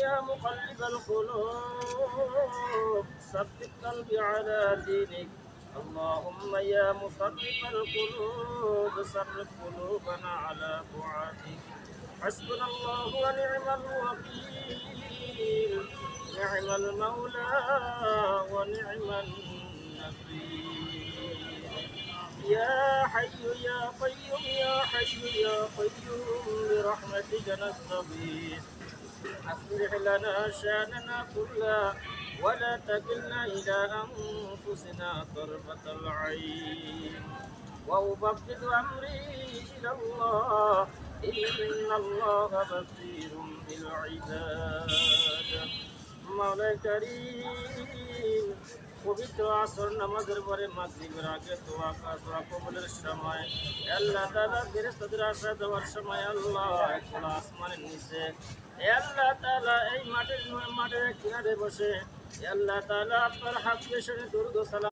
يا مقلب القلوب ثبت قلبي على دينك. اللهم يا مصرف القلوب صرف قلوبنا على طاعتك. حسبنا الله ونعم الوكيل، نعم المولى ونعم النصير. يا حي يا قيوم يا حي يا قيوم برحمتك نستغيث. أصلح لنا شأننا كله ولا تكلنا إلى أنفسنا طرفة العين، وأفوض أمري إلى الله إن الله بصير بالعباد। مولاي كريم পবিত্র আসর নামাজের পরে মাগরিবের আগে দোয়া কবুলের সময় আল্লাহ তাআলা ফেরেশতাদের আসা দেওয়ার সময় আল্লাহ খোলা আসমানের নিচে আল্লাহ তাআলা এই মাঠের কিনারে বসে আল্লাহ তাআলা আপনার হাত পেছনে দুরূদ ও সালাম